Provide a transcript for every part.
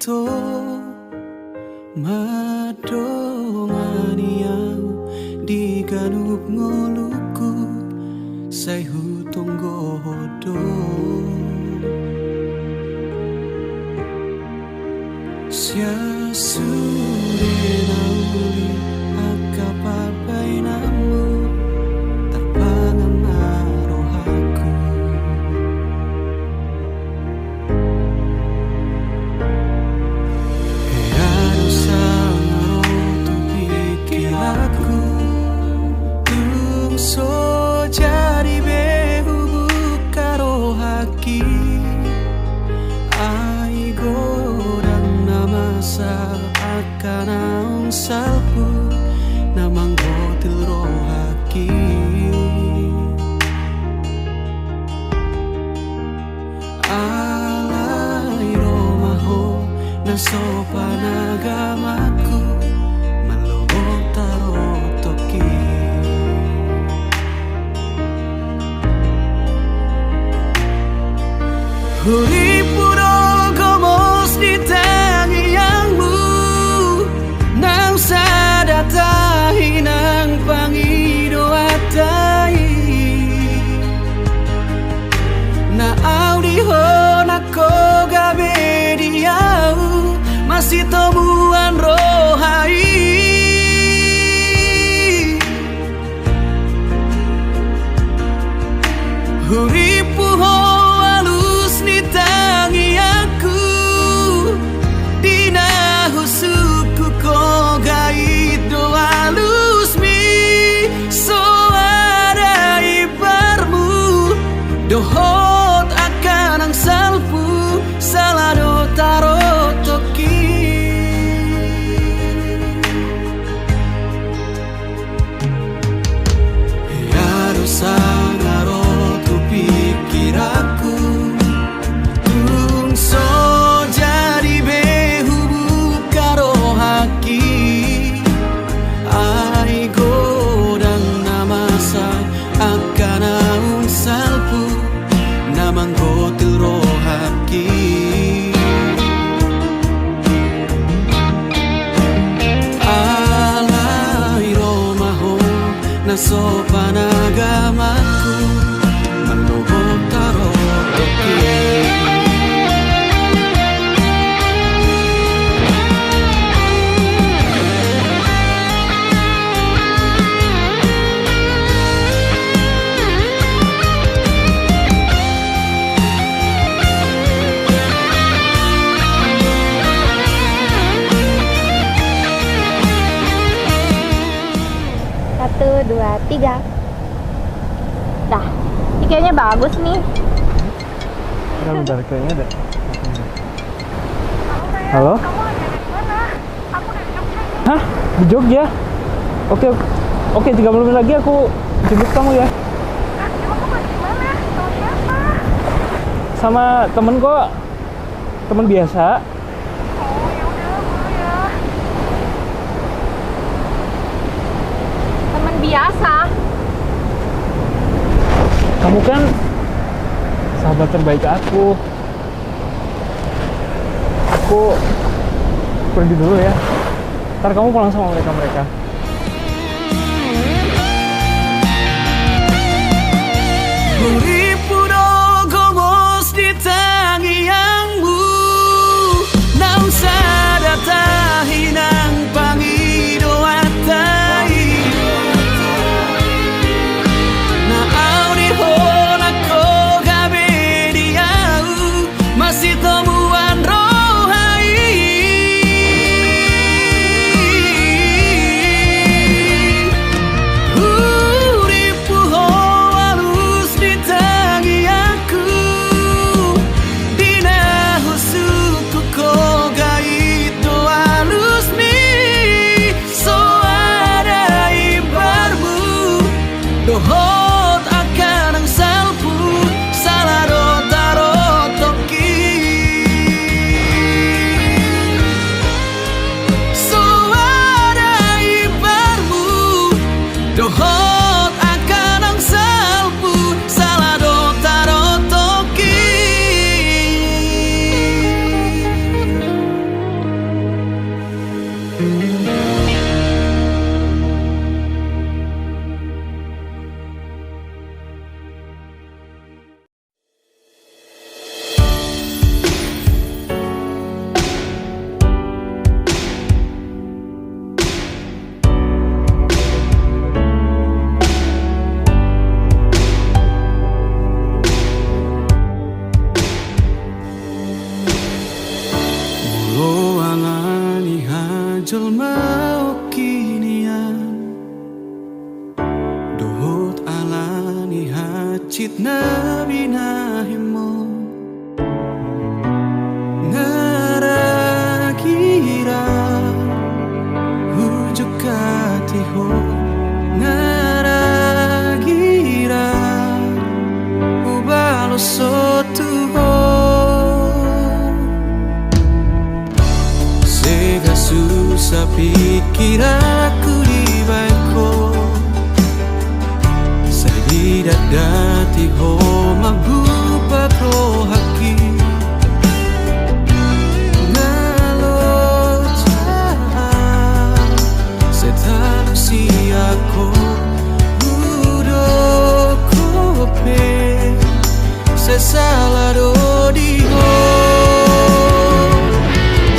to madongani di ganup ngoluku say hutong godo sia sure nauli akapapay namu tapangan narohaku Eano sang tu pikiranku tungso jadi behu bukaro haki aigo akan naung salpu namang gotil rohaki alai romaho na sopan agamaku malobot tarotoki huri puro gomos di tangi yangmu nang sadatahi nang pangido atai na audiho na kogabe diau masih temuan rohai huripu ho alus ni tangi aku dina husuku kogai doa lusmi so ada ibarmu dohot akan ang salpu salado taro toki yaro sangaro tu pikiraku tungso jadi behu bukaro haki ai godang namasa akan naung salpu namang gotil rohaki alai romaho na sopan agamaku malobot taro toki Satu, dua, tiga. Dah, ini kayaknya bagus nih. Bentar, kayaknya ada. Halo? Kamu ada di mana? Aku dari Jogja. Hah? Di Jogja? Oke, oke, 30 menit lagi aku jemput kamu ya. Kamu di mana? Sama siapa? Sama temen kok. Temen biasa. Oh, ya udah, boleh ya. Teman biasa. Kamu kan sahabat terbaik aku. Aku pergi dulu ya. Ntar kamu pulang sama mereka-mereka. huripu no gomos di tangi yangmu nang sadatahi nang pangido atai na audiho na kogabe diau masih temuan rohai huripu ho alus di tangi aku dina husuku kogai doa lusmi so ada ibarmu dohot akan ang salpu salado taro toki jelma kinian dohot alani hacit nabi nahimo ngaragira hujuk katiho ngaragira ubalo sotuho sega susah pikir aku di baiko saya dati ho mabupa pro haki aku duduk kope sesala dodiho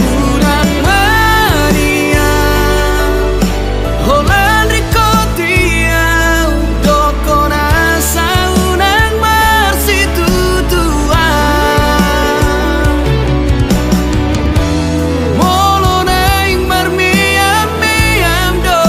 udah mania holan rikotia doko nasa unang marsitu tuan molo naing marmiam miam do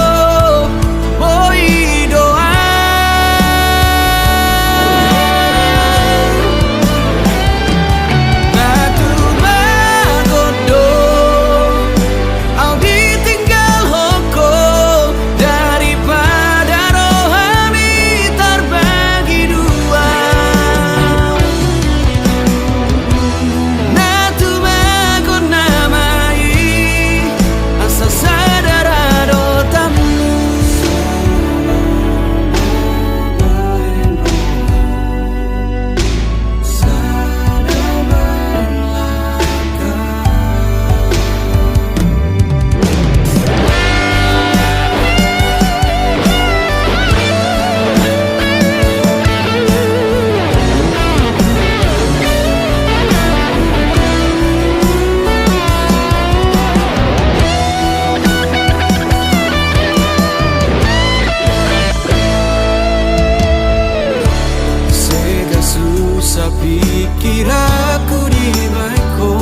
pikir aku di baiko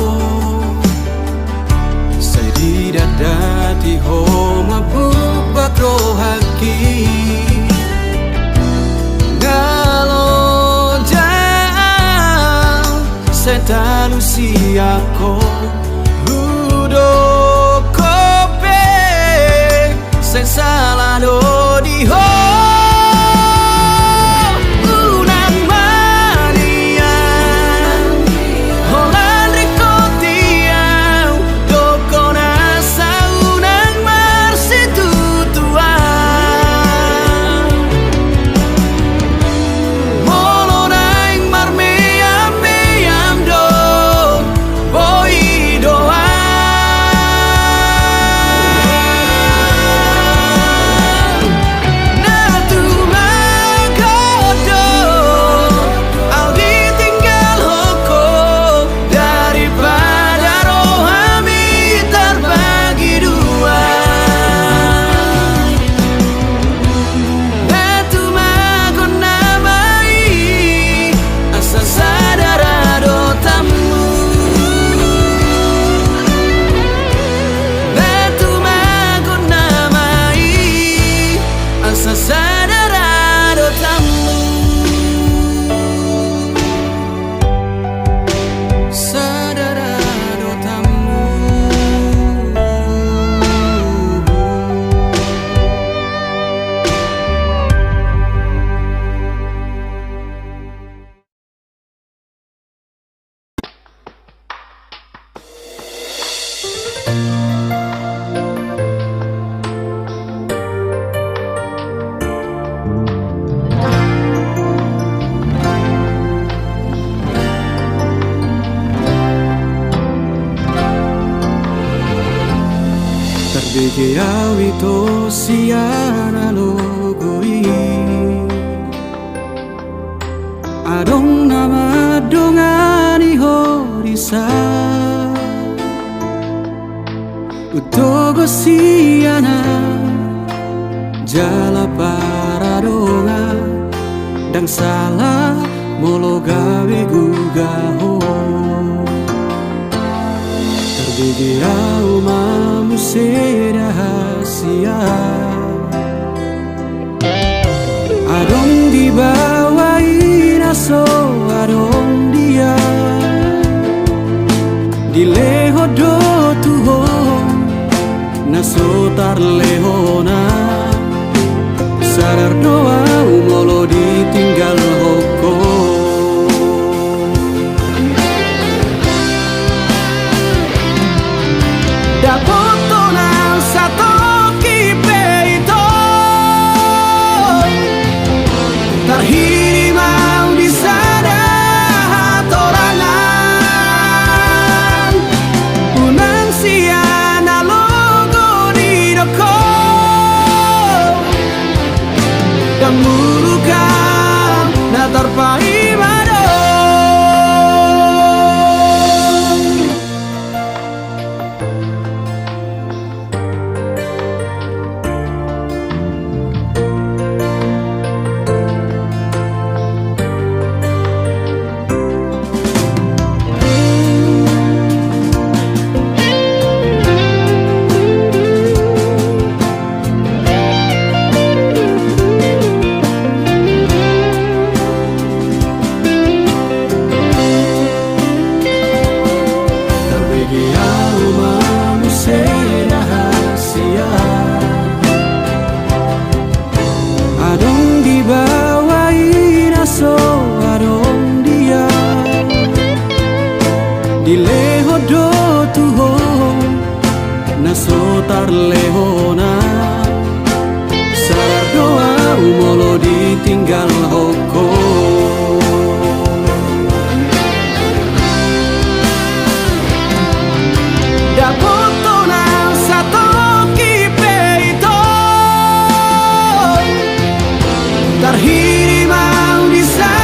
saya tidak dati ho mabupa kro haki galo jauh setalu siako duduk kope sesala dodiho Terbege awito siana logoi adong nama dongani horisa utogo siana jala paradonga dang salah molo gawe gugaho Terbigiau mamusia rahasia Adong dibawain aso adong dia Dileho do tuhon naso tarlehona Sadar doa umolo ditinggal hoko Dileho do tuhon naso tarlehona Sadar doa umolo ditinggal hoko Dapotona sato kipeito Tarhiri mau di sana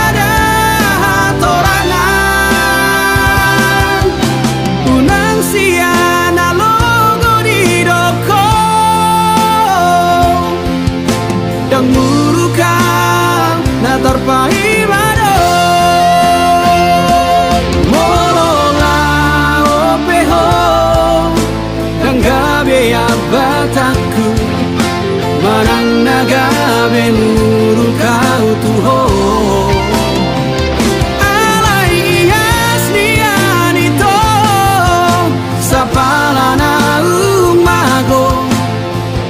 Terpaimado Molola opeho Danggabe abataku Manang nagabe murukau tuho Alai nianito Sapalana umago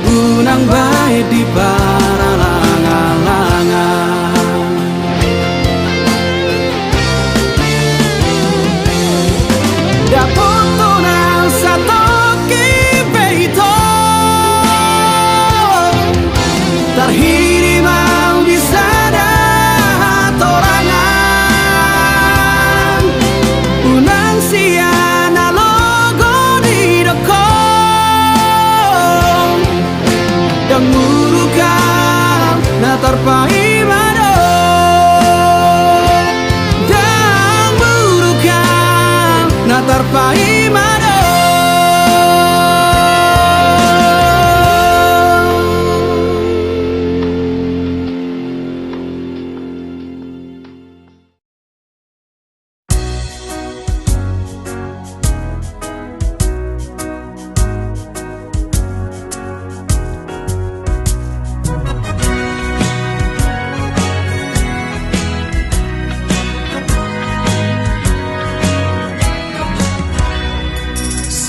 Unang baik di paralangan-langan Tarhiri mau di sana torangan Unang siana logo di dokong Dan murukan na terpaimado Dan murukan na terpaimado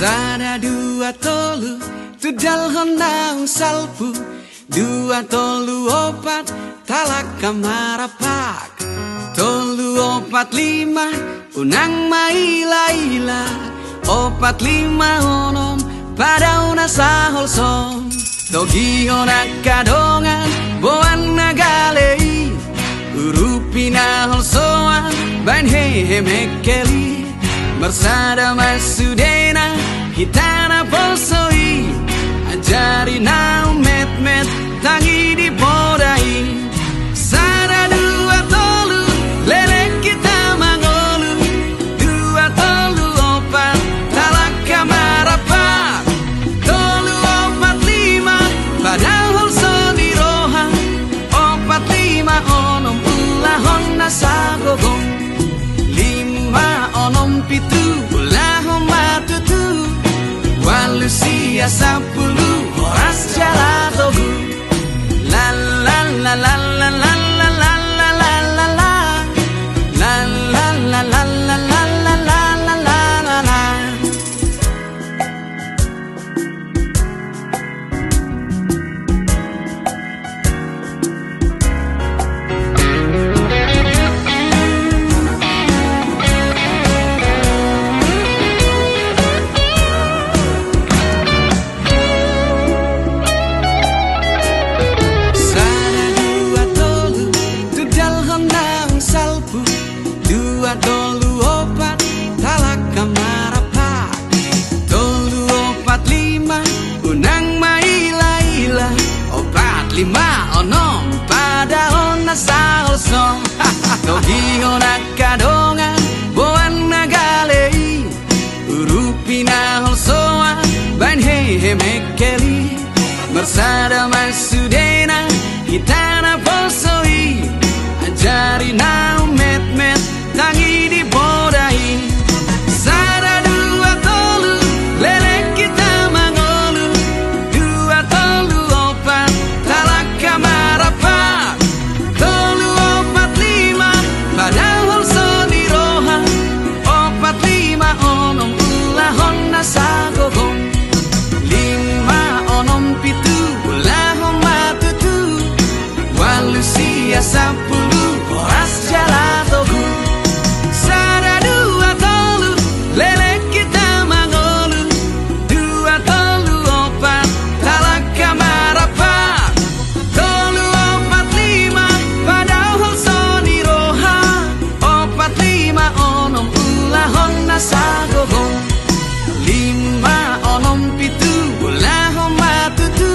Sana dua tolu tudal honang salpu Dua tolu opat talak kamarapak Tolu opat lima unang maila-ila Opat lima onom pada una sahol som Togi onak kadongan boan nagalei Urupina hol soan bain hehe mekeli Bersada masudena hitana polsoi Ajari nau met-met tangi di podai Sada dua tolu lelek kita mangolu Dua tolu opat talak kamarapak Tolu opat lima padahal so di roha Opat lima onom ulahon nasagogong Lima onom pitu ulahon matutu Manusia 10 horas jalan togu. La la la la la la la la la la la la. La la la la la la la la la la la. Dua tolu opat talaka marapat, tolu opat lima unang maila-ila, opat lima onom pada ona salsong. Togi ona kadonga boan nagalei, urupina holsoa bain hehe mekeli, mersada masudena hitana posoi, ajari nau met-met tangi di bodai. Sada dua tolu lele kita mangolu, dua tolu opat talaka marapat, tolu opat lima padahal soni roha, opat lima onom ulah honna sagogong, lima onom pitu ulah homa tutu, walusia 10 horas jalan togu. Sada dua tolu lele kita mangolu, dua tolu opat talaka marapat, tolu opat lima padahal soni roha, opat lima onom ulah honna sagogong, lima onom pitu ulah homa tutu,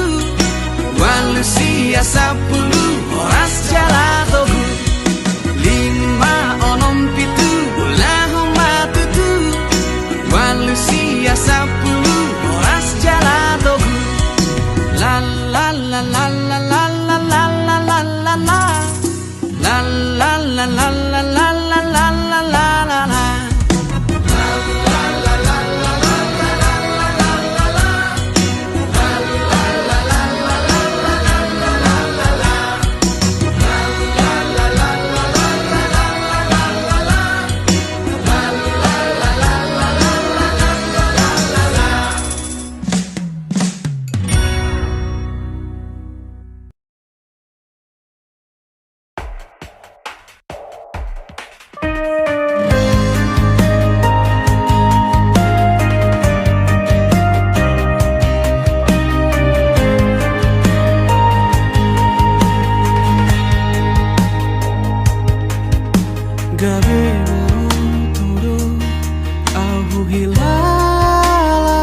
walusia 10 horas jalan togu. Lima onom pitu ulah homa tutu, walusia 10 horas jalan togu. La la la la la la la la la la la la. La la la la la la la la la la la. Gabe toro au hilala,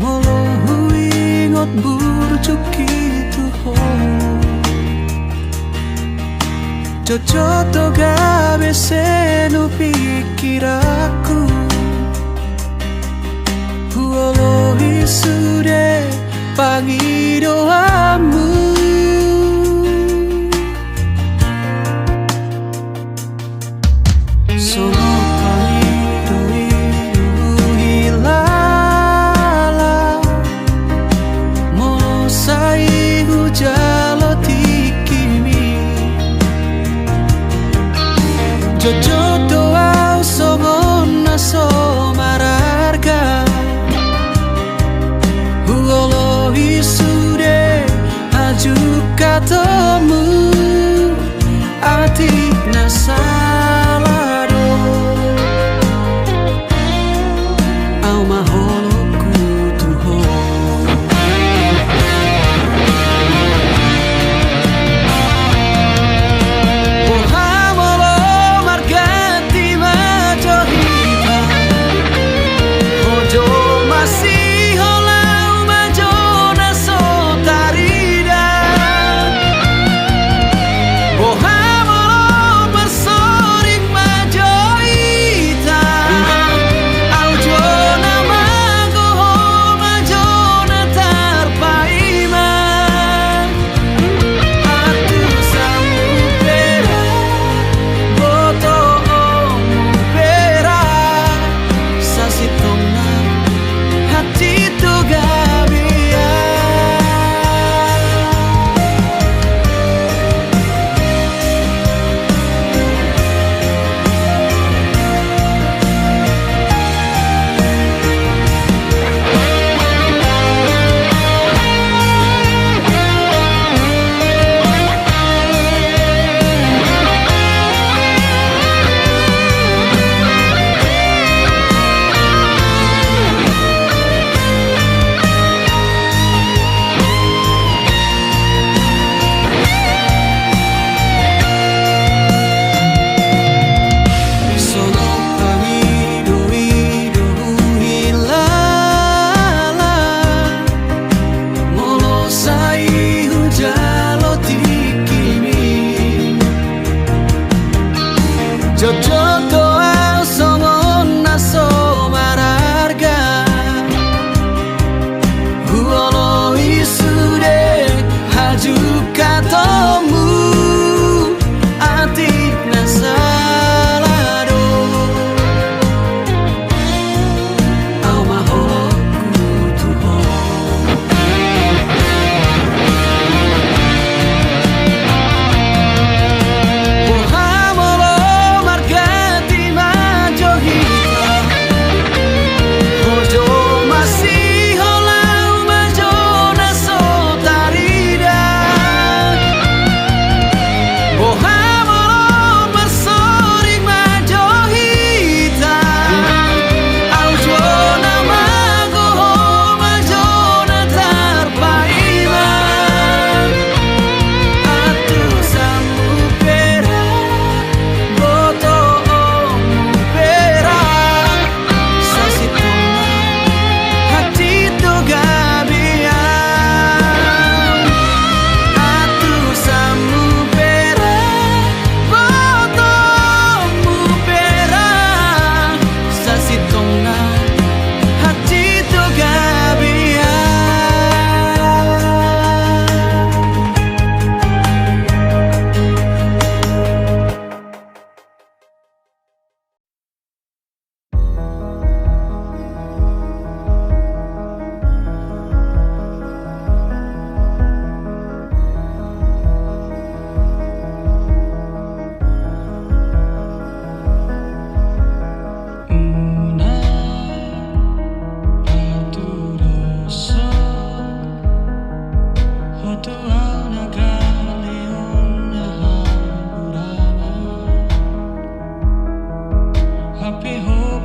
molo huingot burjuk itu ho, cocoto gabe senu pikiraku, huolo hisude pangidoamu. Sono pangido hilala, molo sai hujalo tikimi, jojoto au somona somararga, huolo hisude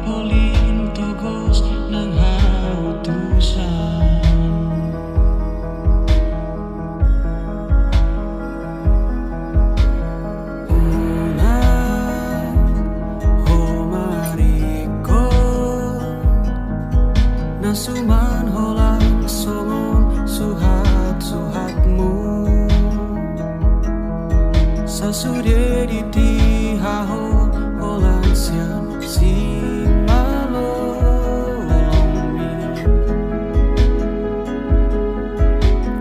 polin togos nang hautusan. Una homariko nasuman holang songon suhat-suhatmu sasude di tihaho holang sian si malolomi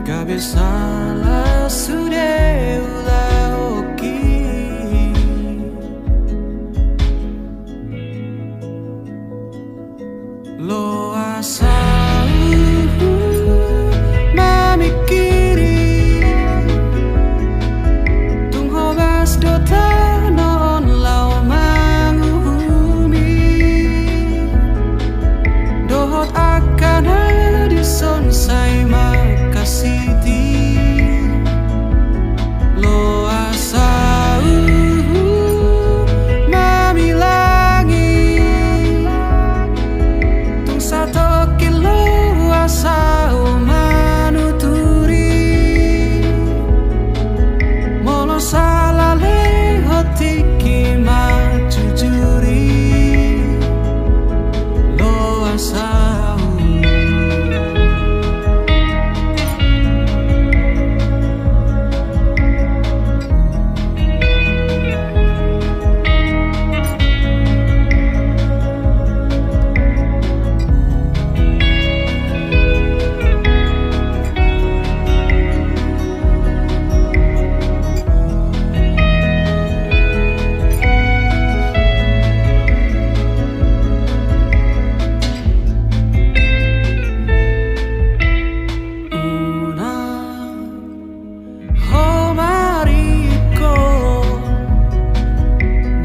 gabe salah sude ulaoki lo asal mamikiri tung hobas dota non lau manguhumi dohot akan hadison sai makasiti lo asal mamilangi tung satu kilo asal manuturi molo salah lehotiki majujuri lo asal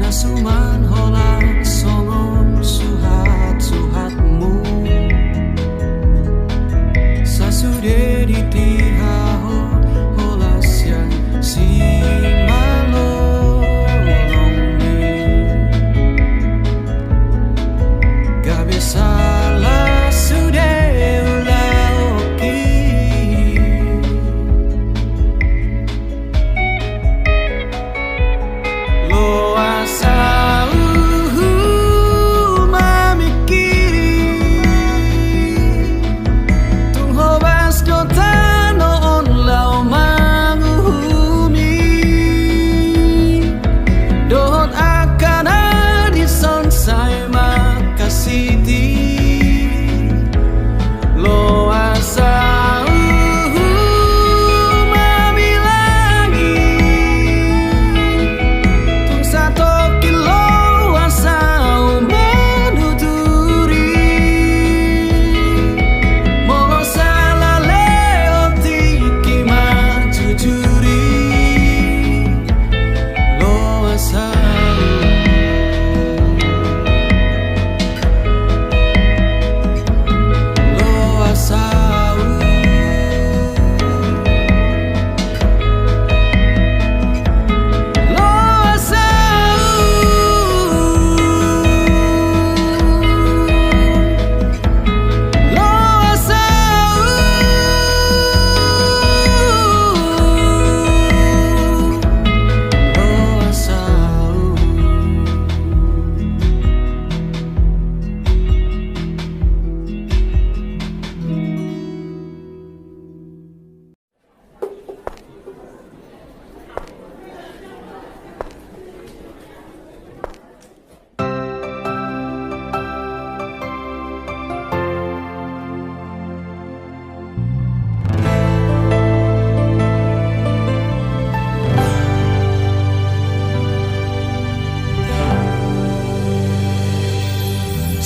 nasuman holang songon suhat-suhatmu sasude di tihaho holasyan si malolongi gabe salah sude ulaoki lo asal mamikiri tung hobas dota non lau manguhumi dohot akan adison sai makasiti lo asal tung satu kilo asal manuturi molo salah leotiki majujuri lo asal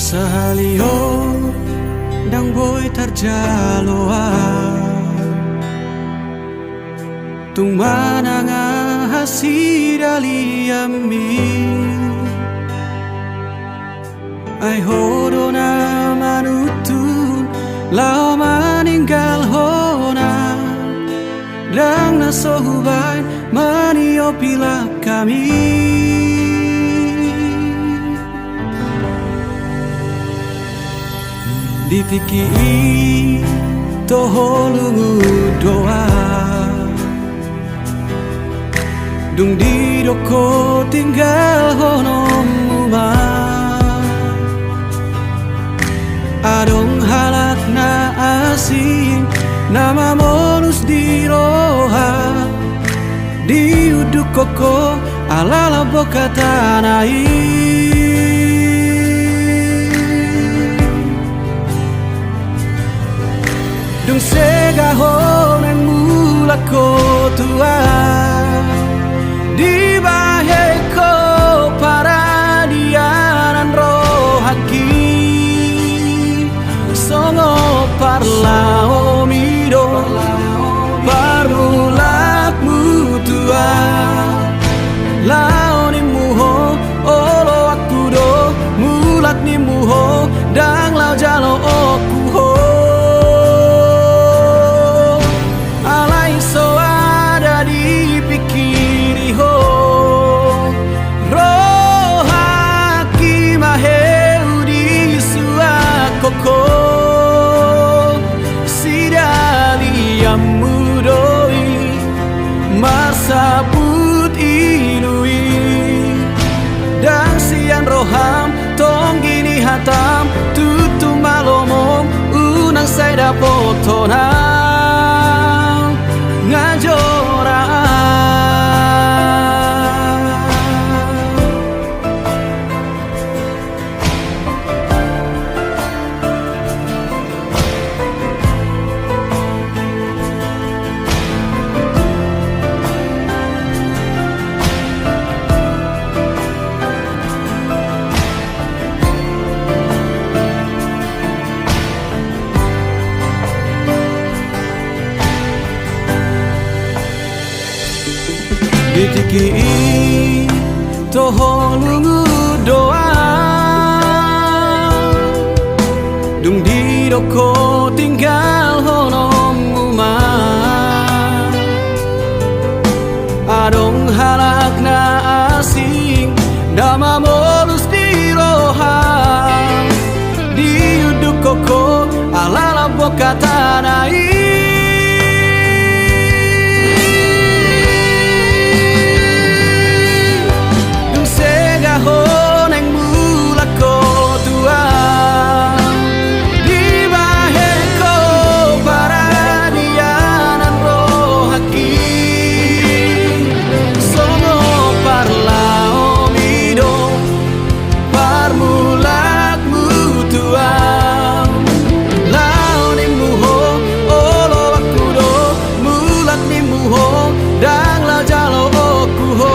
sahalio dang boy tarjaloa tung mananga hasidaliami ai hodona manutun lao maninggal hona dang nasohubai maniopila kami Ditiki toho lungu doa Dung di doko tinggal honom umah Adong halak na asing Nama monus di roha Di uduk koko Alala boka tanai Dung segahon en mula ko tua Di baheko paradianan rohaki Songo parlao mido Parulak mutua Lao ni muho Olo aku do Mulat ni muho Dang lao jalo oku ho Alai so ada di pikiri ho Rohaki maheu di suakoko Sidali amudoi Marsaput inui Dan sian roham Tong gini hatam Tutu malomong Unang saya dapotonang Ngajorang Ditiki toho lungu doa Dung di doko tinggal honom umah Adong halak na asing Nama molus di roha Di uduk koko alala boka tanai Honeng mula ko tua Di baheko paradianan rohaki Songo parlao mido Parmulak mutua Lao ni muho Olo aku do Mulat ni muho Dang lao jalo oku ho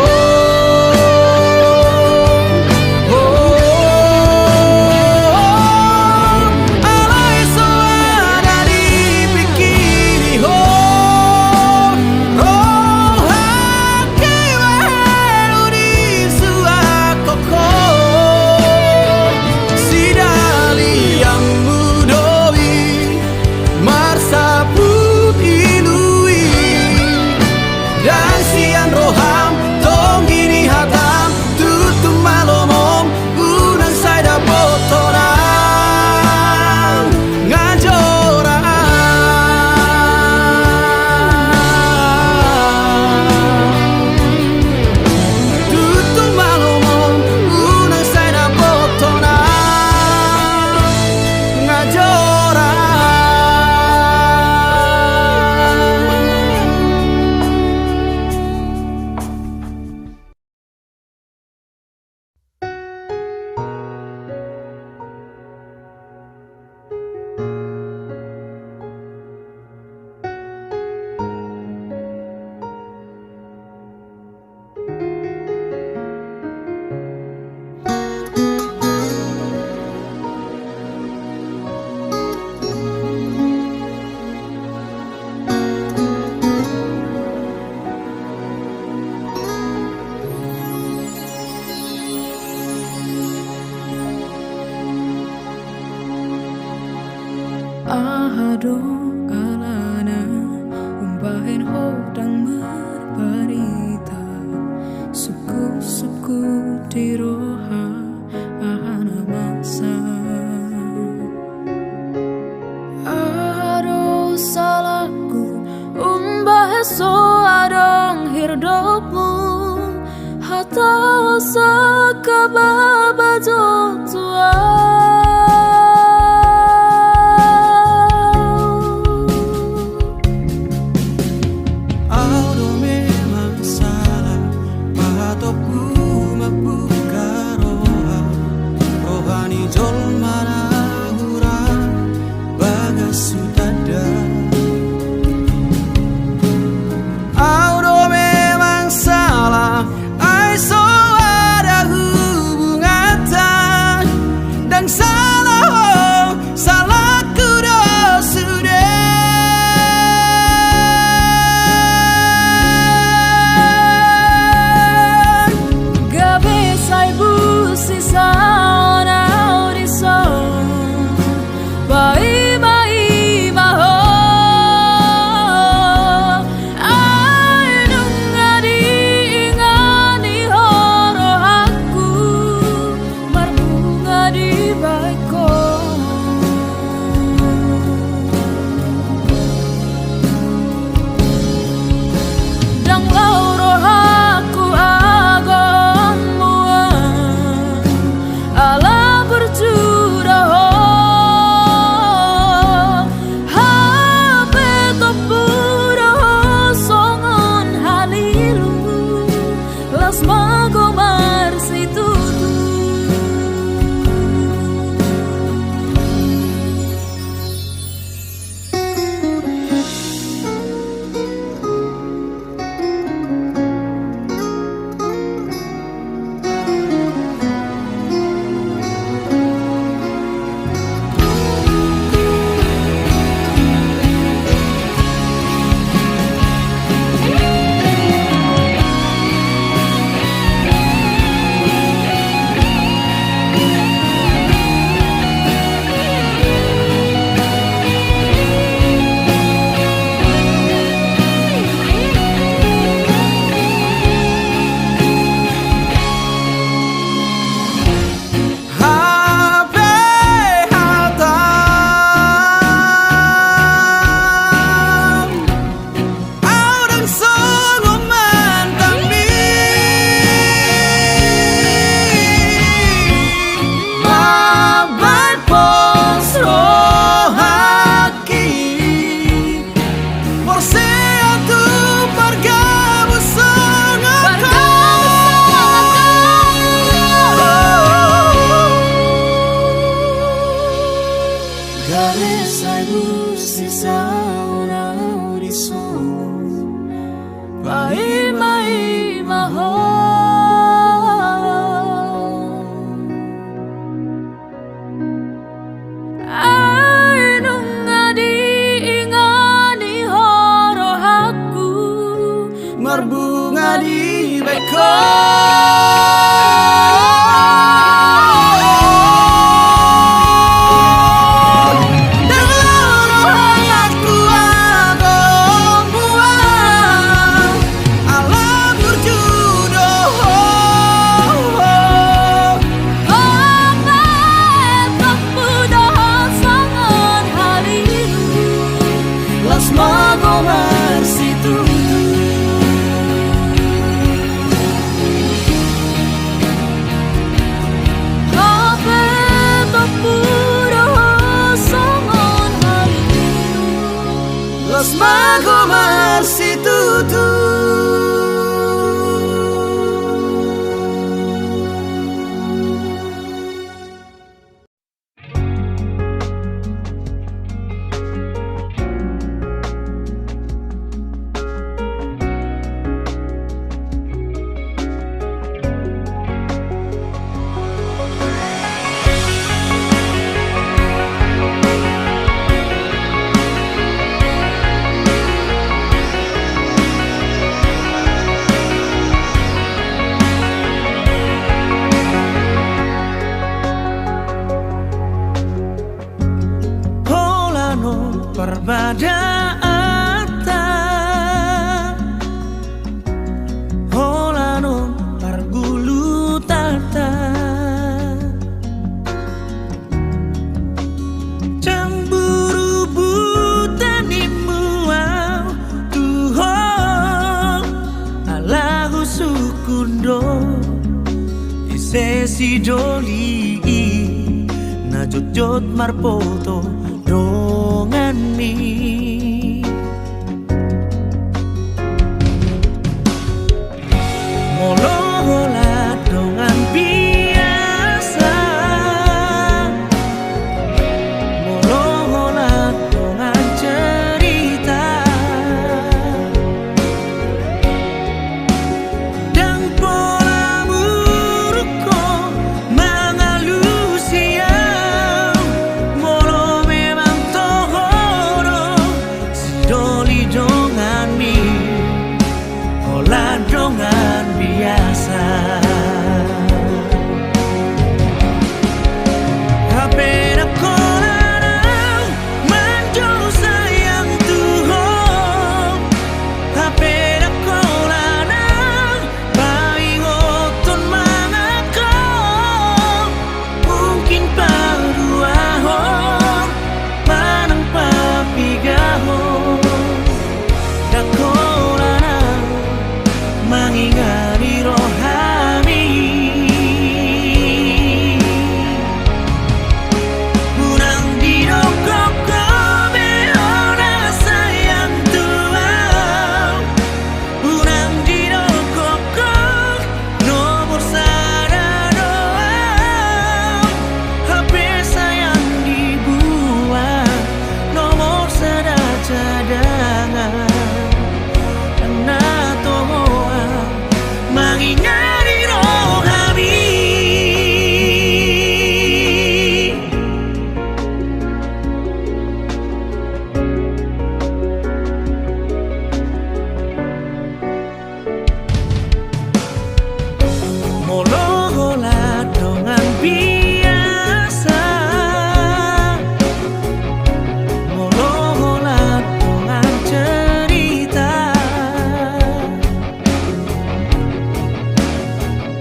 Ahado alana umbahin hodang merbarita suku-suku di roha ahana masa Audo memang salah patokku mabuka roha rohani jol mana hura bagas sutada. Audo memang salah aiso ada hubungan dan salah salahku dah sudah. Berbunga di beko. Los magomar si tutu. Perbadaata Holano pargulu tata Cemburu buta nimuau Tuho Alahu sukundo Ises doli na jot marpoto dongan mi molola dongan biasa molola dongan cerita dan pola muruko mengalusia molo memang tohoro si doli dongan mi ola dongan biasa Hapera kolarang manjau sayang Tuhan Hapera kolarang paingoton mangako mungkin paruahon manang papigahon dakolarang mangingari rohani Unang dinokok kome ora sayang Tuhan Unang dinokok nomor saradoang HP sayang dibuang nomor sada cadangan Karena tomoa mangingari rohani Molola dongan biasa Molola dongan cerita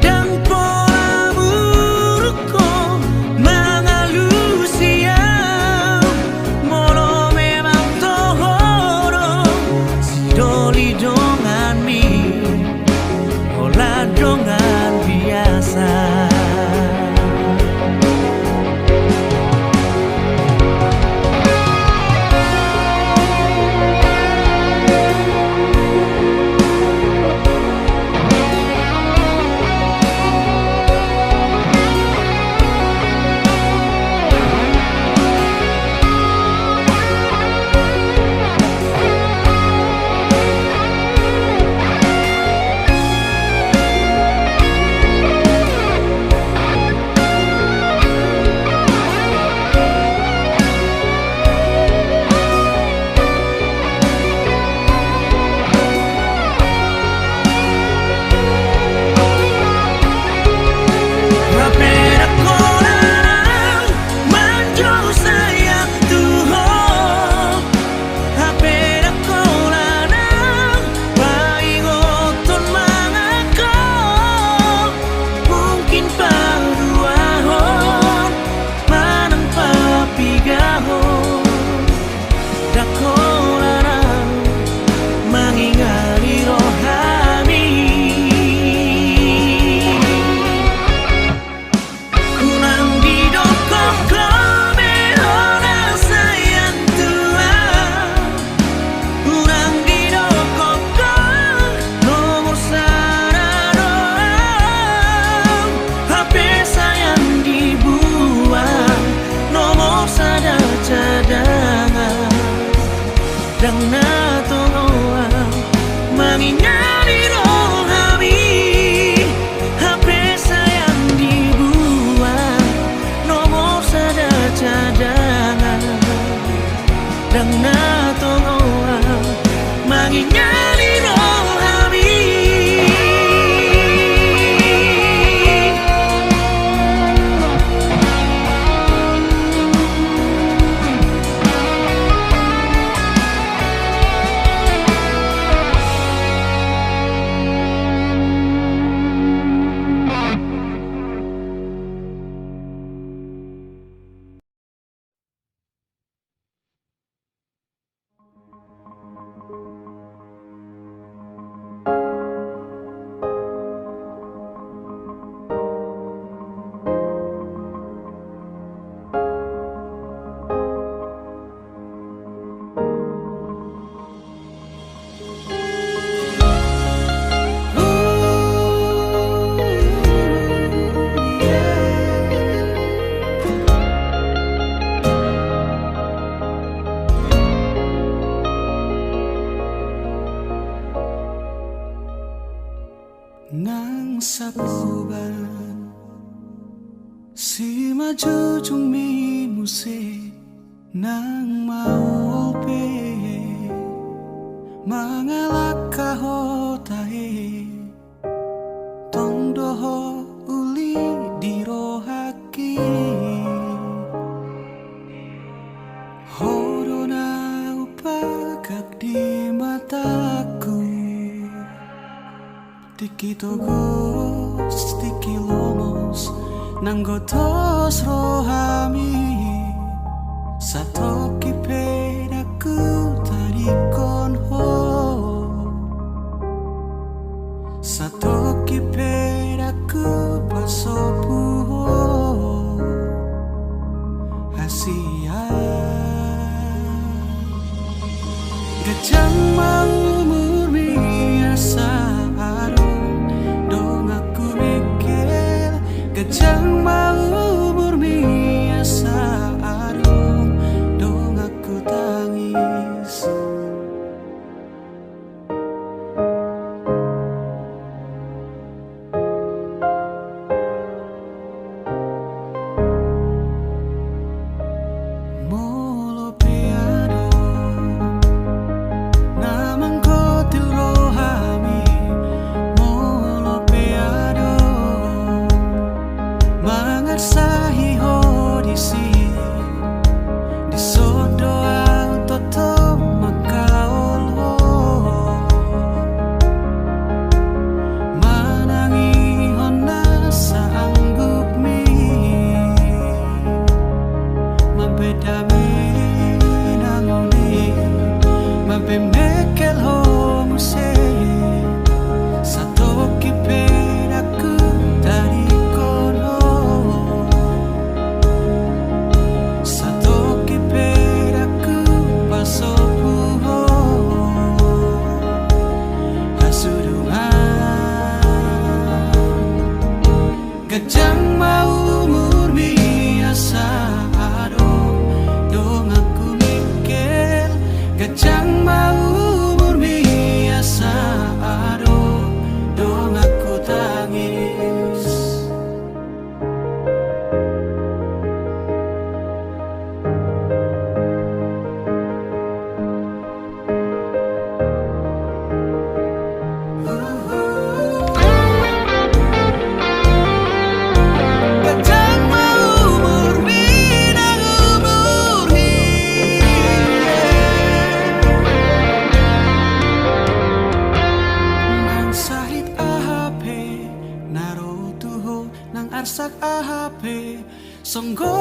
dan pola muruko mengalusia molo memang tohoro si doli dongan mi ola dongan biasa Hapera kolarang manjau sayang Tuhan Hapera kolarang paingoton mangako mungkin paruahon manang papigahon dakolarang mangingari rohani Kunang didokok kome ora sayang Tuhan Kunang didokok nomor saradoang HP sayang dibuang nomor sada cadangan dan natonoang mangingari rohani HP sayang dibuang nomor sada cadangan dan natonoang mangingari rohani jujung mi musik nang mau pe mangalak kahotae tong doho uli dirohaki horona upagak di mataku tiki togos tiki lomos nanggotos rohami satoki pedaku tarikon ho satoki pedaku pasopu ho asia gajang mau murmi asa arung dong aku mikir gajang mau murmi asa arung dong aku tangis molo peado namang kotil rohami molo peado mangarsahi hodisi disodo autoto makaol ho manangi hona sa anggup mi mabedami nanguni mabemekel ho muse satoki pedaku dari kono satoki pedaku pasopu ho hasurungan gajang mau murmi asa adong dong aku mikir gajang mau murmi asa adong dong aku tangis gajang mau murmi nang umurhi nang sahit ahape narutuho nang arsak ahape songgo